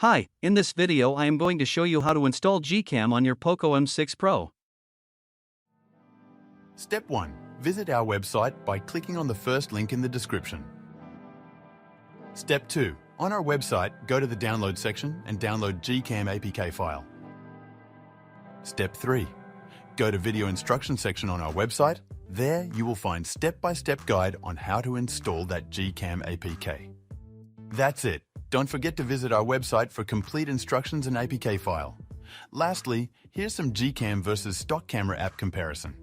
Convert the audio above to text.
Hi, in this video I am going to show you how to install GCam on your Poco M6 Pro. Step 1. Visit our website by clicking on the first link in the description. Step 2. On our website, go to the download section and download GCam APK file. Step 3. Go to video instruction section on our website. There you will find step-by-step guide on how to install that GCam APK. That's it. Don't forget to visit our website for complete instructions and APK file. Lastly, here's some GCam versus stock camera app comparison.